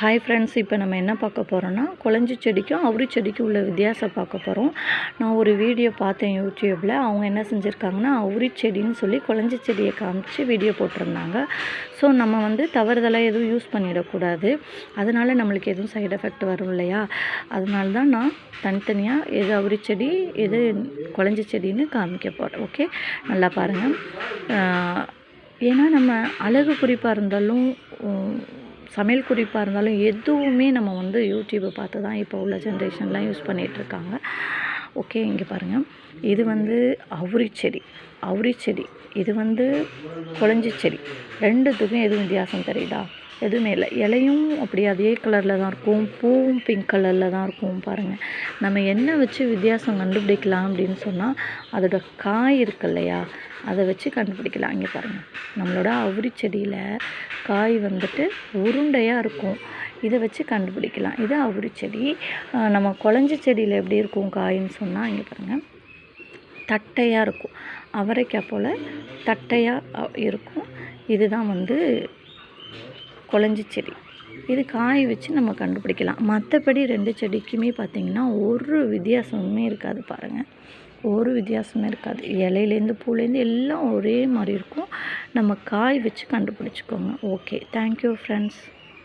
Hi friends, இப்போ நம்ம என்ன பார்க்க போகிறோன்னா குளஞ்சி செடிக்கும் அவுரி செடிக்கும் உள்ள வித்தியாசம் பார்க்க போகிறோம். நான் ஒரு வீடியோ பார்த்தேன் யூடியூப்பில். அவங்க என்ன செஞ்சுருக்காங்கன்னா அவுரி செடின்னு சொல்லி குளஞ்சி செடியை காமிச்சு வீடியோ போட்டிருந்தாங்க. ஸோ நம்ம தவறுதலாக எதுவும் யூஸ் பண்ணிடக்கூடாது. அதனால் நம்மளுக்கு எதுவும் சைடு எஃபெக்ட் வரும் இல்லையா? அதனால தான் நான் தனித்தனியாக எது அவுரி செடி எது குளஞ்சி செடின்னு காமிக்க போகிறேன். ஓகே, நல்லா பாருங்கள். ஏன்னா நம்ம அழகு குறிப்பாக இருந்தாலும் சமையல் குறிப்பாக இருந்தாலும் எதுவுமே நம்ம யூடியூப்பை பார்த்து தான் இப்போ உள்ள ஜென்ரேஷன்லாம் யூஸ் பண்ணிகிட்ருக்காங்க. ஓகே, இங்கே பாருங்கள். இது அவுரி செடி, இது குளஞ்சி செடி. ரெண்டுத்துக்கும் எதுவும் வித்தியாசம் தெரியுதா? எதுவுமே இல்லை. இலையும் அப்படி அதே கலரில் தான் இருக்கும், பூவும் பிங்க் கலரில் தான் இருக்கும். பாருங்கள், நம்ம என்ன வச்சு வித்தியாசம் கண்டுபிடிக்கலாம் அப்படின்னு சொன்னால் அதோட காய் இருக்கு இல்லையா, அதை வச்சு கண்டுபிடிக்கலாம். இங்கே பாருங்கள், நம்மளோட அவுரி செடியில் காய் உருண்டையாக இருக்கும். இதை வச்சு கண்டுபிடிக்கலாம். இது அவுரி செடி. நம்ம குளஞ்சி செடியில் எப்படி இருக்கும் காயின்னு சொன்னால் இங்கே பாருங்கள், தட்டையாக இருக்கும். அவரைக்காய் போல் தட்டையாக இருக்கும். இதுதான் குளஞ்சி செடி. இது காய் வச்சு நம்ம கண்டுபிடிக்கலாம். மற்றபடி ரெண்டு செடிக்குமே பார்த்திங்கன்னா ஒரு வித்தியாசமுமே இருக்காது. பாருங்கள், ஒரு வித்தியாசமே இருக்காது. இலையிலேருந்து பூலேருந்து எல்லாம் ஒரே மாதிரி இருக்கும். நம்ம காய் வச்சு கண்டுபிடிச்சிக்கோங்க. Okay, thank you friends.